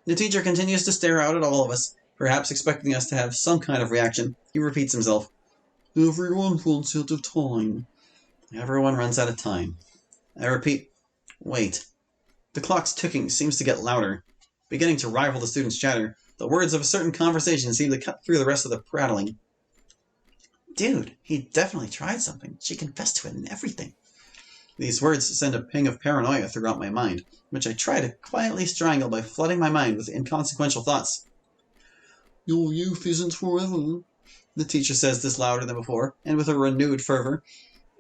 The teacher continues to stare out at all of us, perhaps expecting us to have some kind of reaction. He repeats himself. Everyone runs out of time. Everyone runs out of time. I repeat, wait. The clock's ticking seems to get louder, beginning to rival the students' chatter. The words of a certain conversation seem to cut through the rest of the prattling. Dude, he definitely tried something. She confessed to it and everything. These words send a ping of paranoia throughout my mind, which I try to quietly strangle by flooding my mind with inconsequential thoughts. Your youth isn't forever. The teacher says this louder than before, and with a renewed fervor.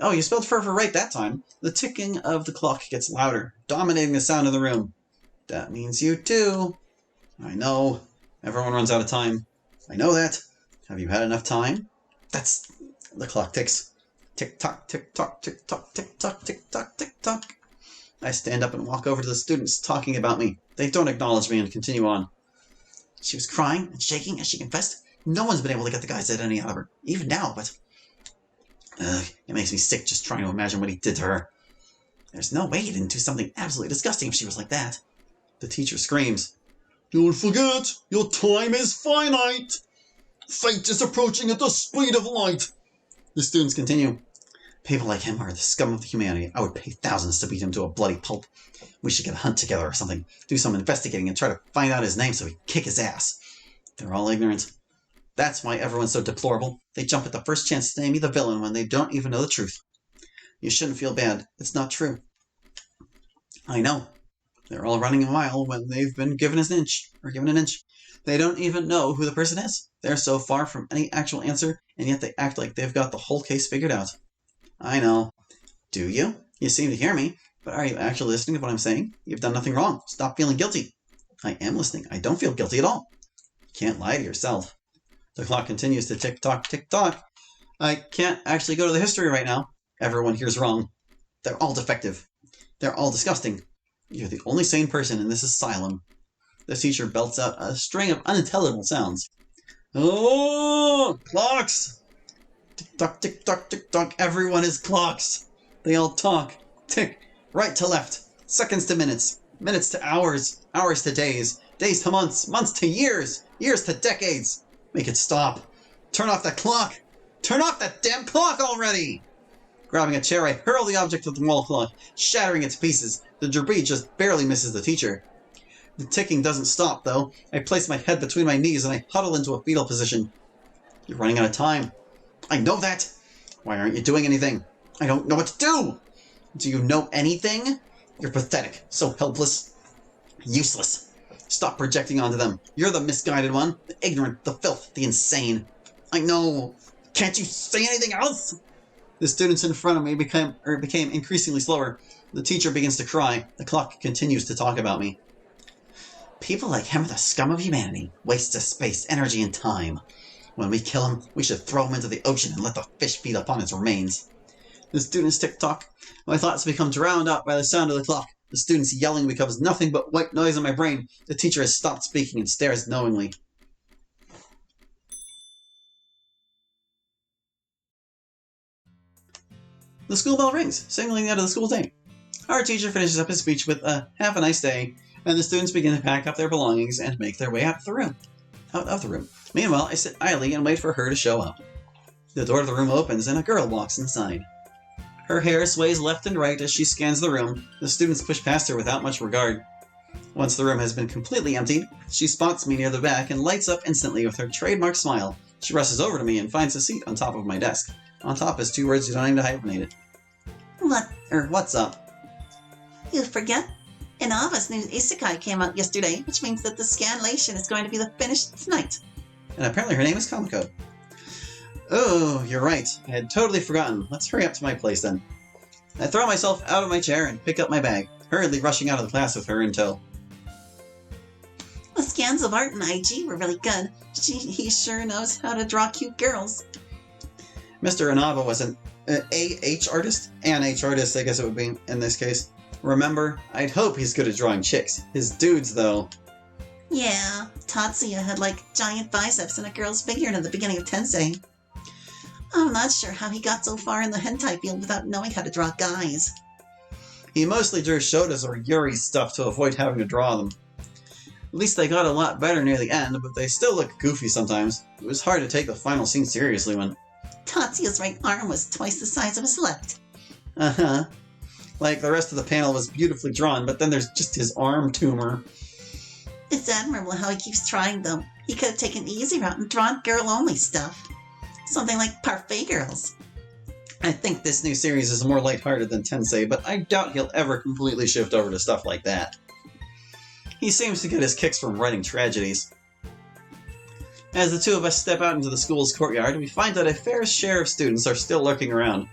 Oh, you spelled fervor right that time. The ticking of the clock gets louder, dominating the sound in the room. That means you too. I know. Everyone runs out of time. I know that. Have you had enough time? That's... The clock ticks. Tick-tock, tick-tock, tick-tock, tick-tock, tick-tock, tick-tock. I stand up and walk over to the students talking about me. They don't acknowledge me and continue on. She was crying and shaking as she confessed. No one's been able to get the guy's identity out of her, even now, but... it makes me sick just trying to imagine what he did to her. There's no way he didn't do something absolutely disgusting if she was like that. The teacher screams. Don't forget, your time is finite. Fate is approaching at the speed of light. The students continue. People like him are the scum of humanity. I would pay thousands to beat him to a bloody pulp. We should get a hunt together or something. Do some investigating and try to find out his name so we kick his ass. They're all ignorant. That's why everyone's so deplorable. They jump at the first chance to name me the villain when they don't even know the truth. You shouldn't feel bad. It's not true. I know. They're all running a mile when they've been given an inch. They don't even know who the person is. They're so far from any actual answer, and yet they act like they've got the whole case figured out. I know. Do you? You seem to hear me, but are you actually listening to what I'm saying? You've done nothing wrong. Stop feeling guilty. I am listening. I don't feel guilty at all. You can't lie to yourself. The clock continues to tick-tock, tick-tock. I can't actually go to the history right now. Everyone here's wrong. They're all defective. They're all disgusting. You're the only sane person in this asylum. The teacher belts out a string of unintelligible sounds. Oh, clocks! Tick-tock, tick-tock, tick-tock. Everyone is clocks. They all talk. Tick, right to left. Seconds to minutes. Minutes to hours. Hours to days. Days to months. Months to years. Years to decades. Make it stop. Turn off that clock. Turn off that damn clock already! Grabbing a chair, I hurl the object of the wall clock, shattering its pieces. The debris just barely misses the teacher. The ticking doesn't stop, though. I place my head between my knees and I huddle into a fetal position. You're running out of time. I know that! Why aren't you doing anything? I don't know what to do! Do you know anything? You're pathetic. So helpless. Useless. Stop projecting onto them. You're the misguided one. The ignorant, the filth, the insane. I know. Can't you say anything else? The students in front of me became increasingly slower. The teacher begins to cry. The clock continues to talk about me. People like him are the scum of humanity. Wastes of space, energy, and time. When we kill him, we should throw him into the ocean and let the fish feed upon its remains. The students tick-tock. My thoughts become drowned out by the sound of the clock. The students yelling becomes nothing but white noise in my brain. The teacher has stopped speaking and stares knowingly. The school bell rings, signaling the end of the school day. Our teacher finishes up his speech with "Have a nice day," and the students begin to pack up their belongings and make their way out of the room. Meanwhile, I sit idly and wait for her to show up. The door of the room opens and a girl walks inside. Her hair sways left and right as she scans the room. The students push past her without much regard. Once the room has been completely emptied, she spots me near the back and lights up instantly with her trademark smile. She rushes over to me and finds a seat on top of my desk. On top is two words you don't need to hyphenate it. What's up? You forget? Inava's new isekai came out yesterday, which means that the scanlation is going to be finished tonight. And apparently her name is Kamuko. Oh, you're right. I had totally forgotten. Let's hurry up to my place then. I throw myself out of my chair and pick up my bag, hurriedly rushing out of the class with her in tow. The scans of art in IG were really good. He sure knows how to draw cute girls. Mr. Inaba was an AH artist? An-H artist, I guess it would be in this case. Remember, I'd hope he's good at drawing chicks. His dudes, though. Yeah, Tatsuya had giant biceps and a girl's figure in the beginning of Tensei. I'm not sure how he got so far in the hentai field without knowing how to draw guys. He mostly drew Shota's or Yuri's stuff to avoid having to draw them. At least they got a lot better near the end, but they still look goofy sometimes. It was hard to take the final scene seriously when... Tatsuya's right arm was twice the size of his left. Uh-huh. Like, the rest of the panel was beautifully drawn, but then there's just his arm tumor. It's admirable how he keeps trying, though. He could have taken the easy route and drawn girl-only stuff. Something like Parfait Girls. I think this new series is more lighthearted than Tensei, but I doubt he'll ever completely shift over to stuff like that. He seems to get his kicks from writing tragedies. As the two of us step out into the school's courtyard, we find that a fair share of students are still lurking around.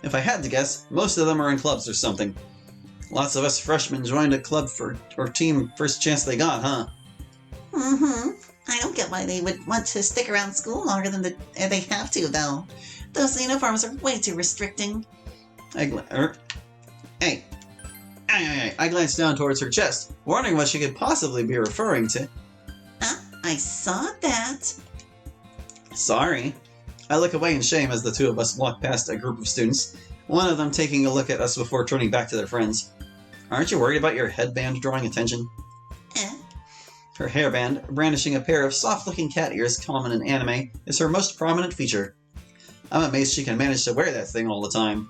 If I had to guess, most of them are in clubs or something. Lots of us freshmen joined a club or team first chance they got, huh? Mm-hmm. I don't get why they would want to stick around school longer than they have to, though. Those uniforms are way too restricting. Hey. I glanced down towards her chest, wondering what she could possibly be referring to. I saw that. Sorry. I look away in shame as the two of us walk past a group of students, one of them taking a look at us before turning back to their friends. Aren't you worried about your headband drawing attention? Her hairband, brandishing a pair of soft-looking cat ears common in anime, is her most prominent feature. I'm amazed she can manage to wear that thing all the time.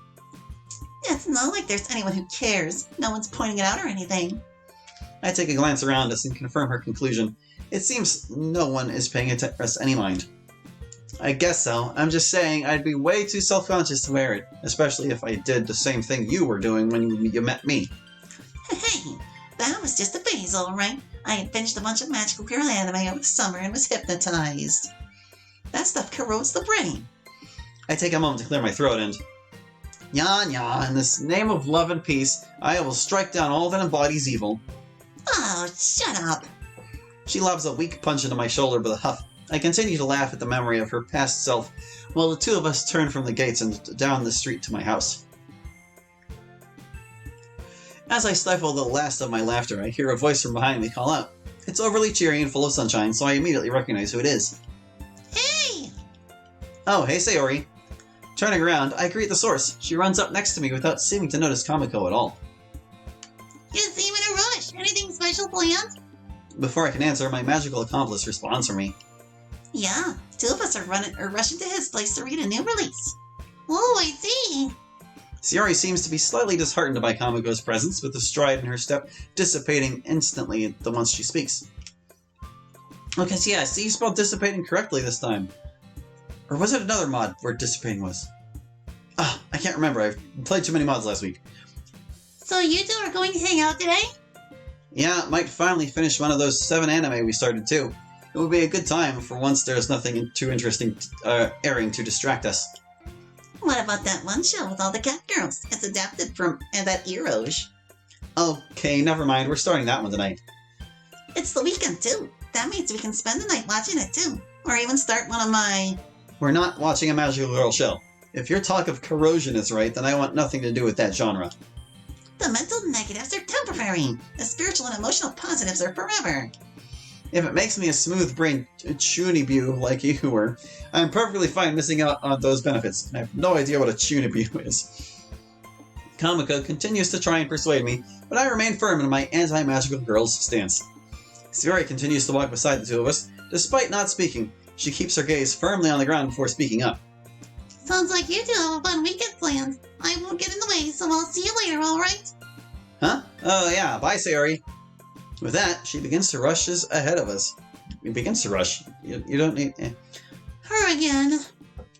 It's not like there's anyone who cares. No one's pointing it out or anything. I take a glance around us and confirm her conclusion. It seems no one is paying us any mind. I guess so. I'm just saying I'd be way too self-conscious to wear it, especially if I did the same thing you were doing when you met me. Hey, that was just a phase, all right. I had finished a bunch of Magical Girl anime over the summer and was hypnotized. That stuff corrodes the brain. I take a moment to clear my throat and... Yan, in this name of love and peace, I will strike down all that embodies evil. Oh, shut up. She lobs a weak punch into my shoulder with a huff. I continue to laugh at the memory of her past self, while the two of us turn from the gates and down the street to my house. As I stifle the last of my laughter, I hear a voice from behind me call out. It's overly cheery and full of sunshine, so I immediately recognize who it is. Hey! Oh, hey Sayori. Turning around, I greet the source. She runs up next to me without seeming to notice Kamuko at all. You seem in a rush. Anything special planned? Before I can answer, my magical accomplice responds for me. Yeah, two of us are rushing to his place to read a new release. Oh, I see. Sayori seems to be slightly disheartened by Kamuko's presence, with the stride in her step dissipating instantly once she speaks. Okay, so yeah, I see you spelled dissipating correctly this time. Or was it another mod where dissipating was? I can't remember. I've played too many mods last week. So you two are going to hang out today? Yeah, might finally finish one of those 7 anime we started too. It would be a good time, for once there's nothing too interesting airing to distract us. What about that one show with all the cat girls? It's adapted from that Eroge. Okay, never mind. We're starting that one tonight. It's the weekend too. That means we can spend the night watching it too. Or even start one of my... We're not watching a Magical Girl show. If your talk of corrosion is right, then I want nothing to do with that genre. The mental negatives are temporary. The spiritual and emotional positives are forever. If it makes me a smooth-brained chunibu like you were, I'm perfectly fine missing out on those benefits. I have no idea what a chunibu is. Kamuko continues to try and persuade me, but I remain firm in my anti-magical girls stance. Sayori continues to walk beside the two of us, despite not speaking. She keeps her gaze firmly on the ground before speaking up. Sounds like you two have a fun weekend planned. I won't get in the way, so I'll see you later, alright? Huh? Oh yeah, bye Sayori. With that, she begins to rush ahead of us. It begins to rush. You don't need... Her again.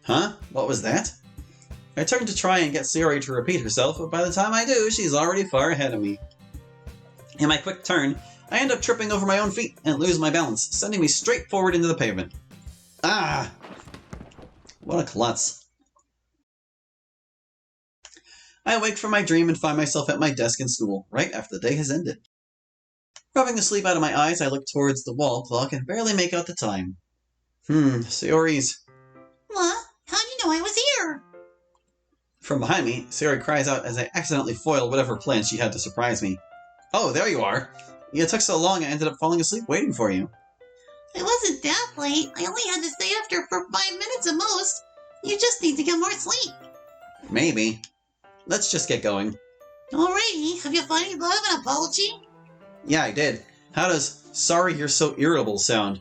Huh? What was that? I turn to try and get Sayori to repeat herself, but by the time I do, she's already far ahead of me. In my quick turn, I end up tripping over my own feet and lose my balance, sending me straight forward into the pavement. Ah! What a klutz. I awake from my dream and find myself at my desk in school, right after the day has ended. Rubbing the sleep out of my eyes, I look towards the wall clock and barely make out the time. Sayori's... What? How do you know I was here? From behind me, Sayori cries out as I accidentally foil whatever plan she had to surprise me. Oh, there you are! You took so long I ended up falling asleep waiting for you. It wasn't that late. I only had to stay after for 5 minutes at most. You just need to get more sleep. Maybe. Let's just get going. Alrighty, have you finally thought of an apology? Yeah, I did. How does sorry you're so irritable sound.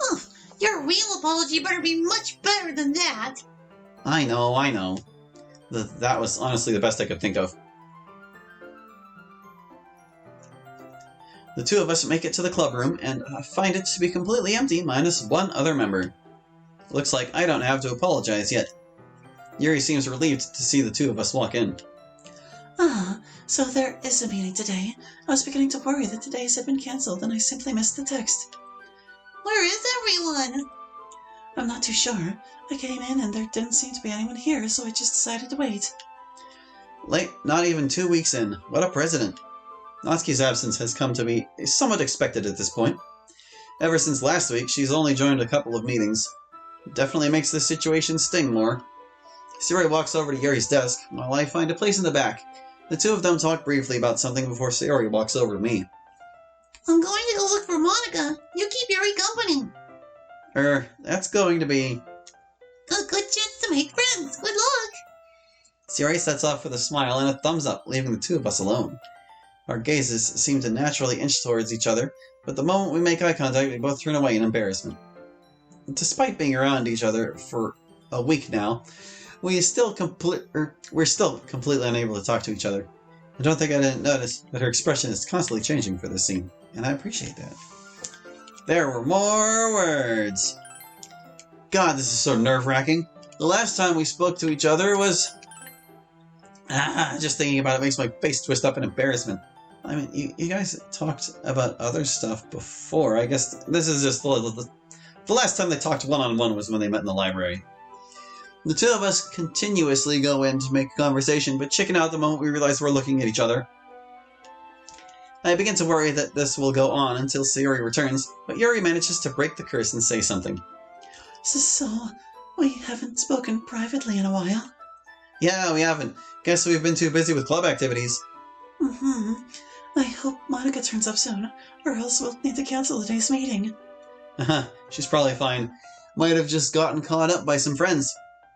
Oh, your real apology better be much better than that. I know. That was honestly the best I could think of. The two of us make it to the club room and find it to be completely empty minus one other member. Looks like I don't have to apologize yet. Yuri seems relieved to see the two of us walk in. Ah, so there is a meeting today. I was beginning to worry that today's had been cancelled and I simply missed the text. Where is everyone? I'm not too sure. I came in and there didn't seem to be anyone here, so I just decided to wait. Late, not even 2 weeks in. What a president. Natsuki's absence has come to be somewhat expected at this point. Ever since last week, she's only joined a couple of meetings. It definitely makes this situation sting more. Sayori walks over to Yuri's desk, while I find a place in the back. The two of them talk briefly about something before Sayori walks over to me. I'm going to go look for Monica. You keep Yuri company. That's going to be... A good chance to make friends. Good luck. Sayori sets off with a smile and a thumbs up, leaving the two of us alone. Our gazes seem to naturally inch towards each other, but the moment we make eye contact, we both turn away in embarrassment. Despite being around each other for a week now, we're still completely unable to talk to each other. I don't think I didn't notice that her expression is constantly changing for this scene, and I appreciate that. There were more words. God, this is so nerve-wracking. The last time we spoke to each other was... just thinking about it makes my face twist up in embarrassment. I mean, you guys talked about other stuff before. I guess this is just the last time they talked one-on-one was when they met in the library. The two of us continuously go in to make a conversation, but chicken out the moment we realize we're looking at each other. I begin to worry that this will go on until Sayori returns, but Yuri manages to break the curse and say something. So, we haven't spoken privately in a while? Yeah, we haven't. Guess we've been too busy with club activities. I hope Monica turns up soon, or else we'll need to cancel today's meeting. She's probably fine. Might have just gotten caught up by some friends.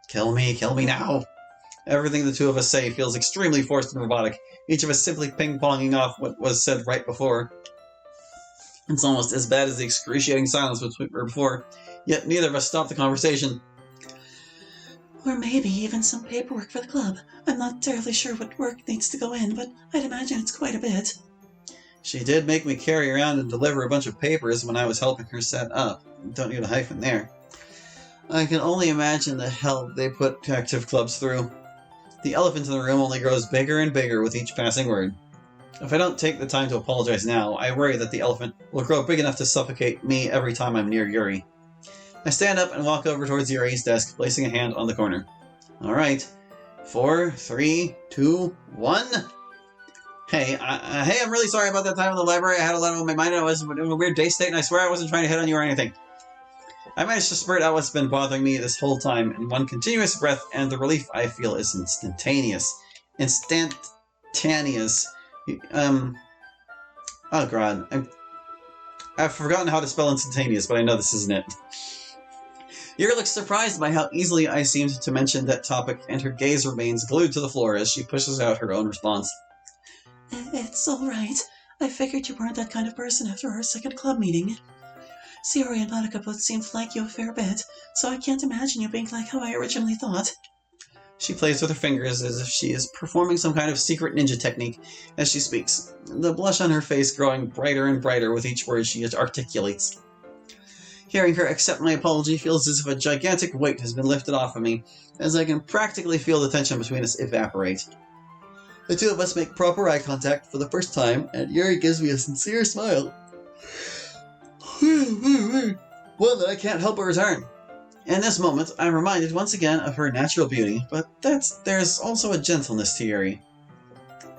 Kill me now. Everything the two of us say feels extremely forced and robotic, each of us simply ping-ponging off what was said right before. It's almost as bad as the excruciating silence we were before, yet neither of us stopped the conversation. Or maybe even some paperwork for the club. I'm not terribly sure what work needs to go in, but I'd imagine it's quite a bit. She did make me carry around and deliver a bunch of papers when I was helping her set up. Don't need a hyphen there. I can only imagine the hell they put active clubs through. The elephant in the room only grows bigger and bigger with each passing word. If I don't take the time to apologize now, I worry that the elephant will grow big enough to suffocate me every time I'm near Yuri. I stand up and walk over towards Yuri's desk, placing a hand on the corner. Alright. 4, 3, 2, 1... Hey, I'm really sorry about that time in the library. I had a lot on my mind and I was in a weird day state, and I swear I wasn't trying to hit on you or anything. I managed to spurt out what's been bothering me this whole time in one continuous breath, and the relief I feel is instantaneous. Instantaneous. Oh god. I've forgotten how to spell instantaneous, but I know this isn't it. Yuri looks surprised by how easily I seemed to mention that topic, and her gaze remains glued to the floor as she pushes out her own response. It's all right. I figured you weren't that kind of person after our second club meeting. Sayori and Monica both seemed to like you a fair bit, so I can't imagine you being like how I originally thought. She plays with her fingers as if she is performing some kind of secret ninja technique as she speaks, the blush on her face growing brighter and brighter with each word she articulates. Hearing her accept my apology feels as if a gigantic weight has been lifted off of me, as I can practically feel the tension between us evaporate. The two of us make proper eye contact for the first time, and Yuri gives me a sincere smile. One that I can't help but return. In this moment, I'm reminded once again of her natural beauty, but there's also a gentleness to Yuri.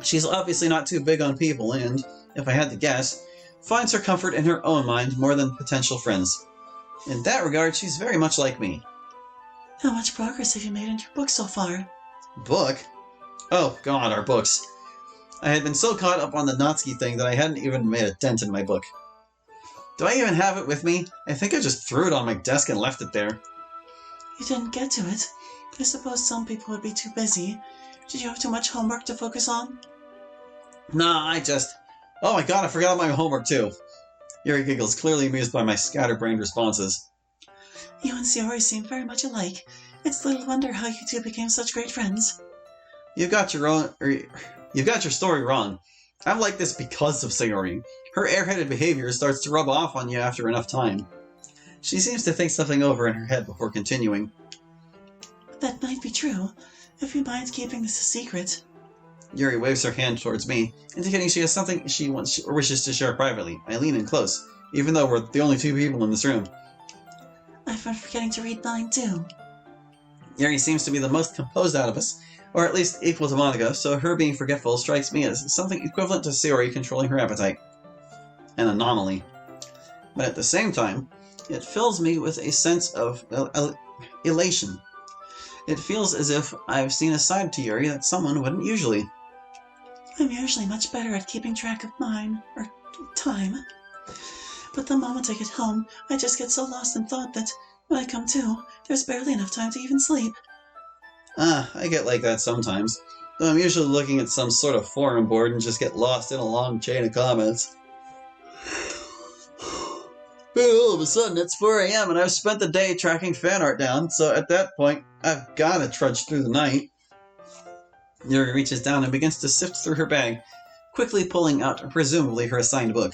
She's obviously not too big on people, and, if I had to guess, finds her comfort in her own mind more than potential friends. In that regard, she's very much like me. How much progress have you made in your book so far? Book? Oh god, our books. I had been so caught up on the Natsuki thing that I hadn't even made a dent in my book. Do I even have it with me? I think I just threw it on my desk and left it there. You didn't get to it. I suppose some people would be too busy. Did you have too much homework to focus on? Nah, Oh my god, I forgot my homework too. Yuri giggles, clearly amused by my scatterbrained responses. You and Sayori seem very much alike. It's little wonder how you two became such great friends. You've got your story wrong. I'm like this because of Sayori. Her airheaded behavior starts to rub off on you after enough time. She seems to think something over in her head before continuing. That might be true. If you mind keeping this a secret. Yuri waves her hand towards me, indicating she has something she wants or wishes to share privately. I lean in close, even though we're the only two people in this room. I've been forgetting to read mine too. Yuri seems to be the most composed out of us, or at least equal to Monica, so her being forgetful strikes me as something equivalent to Sayori controlling her appetite. An anomaly. But at the same time, it fills me with a sense of elation. It feels as if I've seen a side to Yuri that someone wouldn't usually. I'm usually much better at keeping track of mine, or time. But the moment I get home, I just get so lost in thought that, when I come to, there's barely enough time to even sleep. I get like that sometimes, though I'm usually looking at some sort of forum board and just get lost in a long chain of comments. But all of a sudden, it's 4 a.m. and I've spent the day tracking fan art down, so at that point, I've gotta trudge through the night. Yuri reaches down and begins to sift through her bag, quickly pulling out, presumably, her assigned book.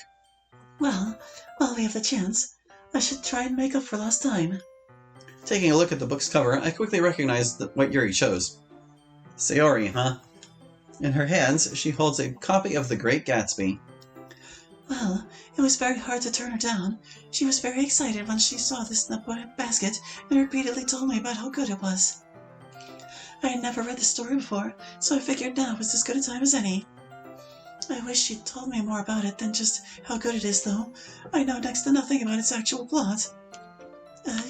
Well, while we have the chance, I should try and make up for lost time. Taking a look at the book's cover, I quickly recognize what Yuri chose. Sayori, huh? In her hands, she holds a copy of The Great Gatsby. Well, it was very hard to turn her down. She was very excited when she saw this in the basket and repeatedly told me about how good it was. I had never read the story before, so I figured now was as good a time as any. I wish she'd told me more about it than just how good it is, though. I know next to nothing about its actual plot.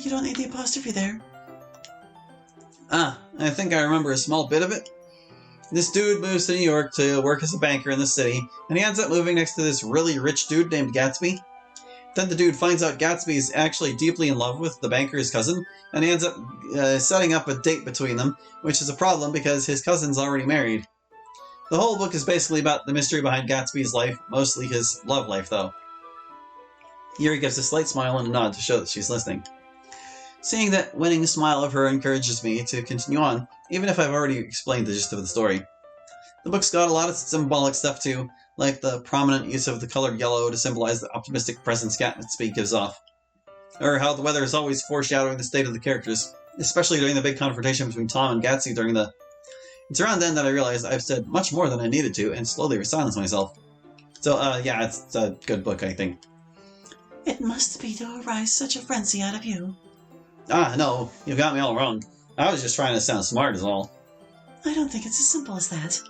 You don't need the apostrophe there. I think I remember a small bit of it. This dude moves to New York to work as a banker in the city, and he ends up moving next to this really rich dude named Gatsby. Then the dude finds out Gatsby is actually deeply in love with the banker's cousin, and he ends up setting up a date between them, which is a problem because his cousin's already married. The whole book is basically about the mystery behind Gatsby's life, mostly his love life, though. Yuri gives a slight smile and a nod to show that she's listening. Seeing that winning smile of her encourages me to continue on, even if I've already explained the gist of the story. The book's got a lot of symbolic stuff too, like the prominent use of the color yellow to symbolize the optimistic presence Gatsby gives off. Or how the weather is always foreshadowing the state of the characters, especially during the big confrontation between Tom and Gatsby during the... It's around then that I realized I've said much more than I needed to, and slowly silence myself. So, yeah, it's a good book, I think. It must be to arise such a frenzy out of you. No, you've got me all wrong. I was just trying to sound smart is all. I don't think it's as simple as that.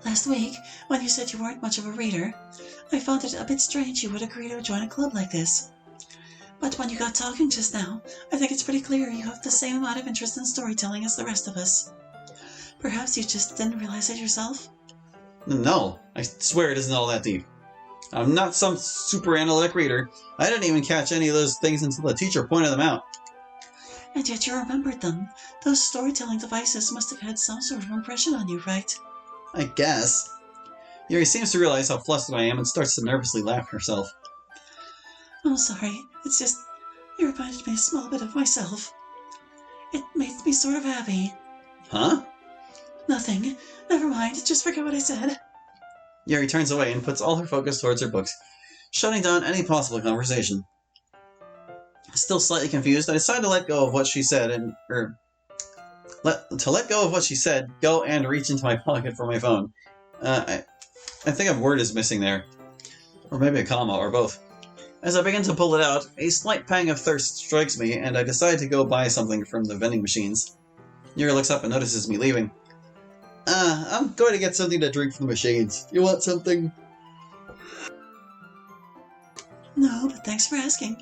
Last week, when you said you weren't much of a reader, I found it a bit strange you would agree to join a club like this. But when you got talking just now, I think it's pretty clear you have the same amount of interest in storytelling as the rest of us. Perhaps you just didn't realize it yourself? No, I swear it isn't all that deep. I'm not some super analytic reader. I didn't even catch any of those things until the teacher pointed them out. And yet you remembered them. Those storytelling devices must have had some sort of impression on you, right? I guess. Yuri seems to realize how flustered I am and starts to nervously laugh herself. I'm sorry. It's just, you reminded me a small bit of myself. It made me sort of happy. Huh? Nothing. Never mind. Just forget what I said. Yuri turns away and puts all her focus towards her books, shutting down any possible conversation. Still slightly confused, I decide to let go of what she said let go of what she said, go and reach into my pocket for my phone. I think a word is missing there. Or maybe a comma, or both. As I begin to pull it out, a slight pang of thirst strikes me, and I decide to go buy something from the vending machines. Yuri looks up and notices me leaving. I'm going to get something to drink from the machines. You want something? No, but thanks for asking.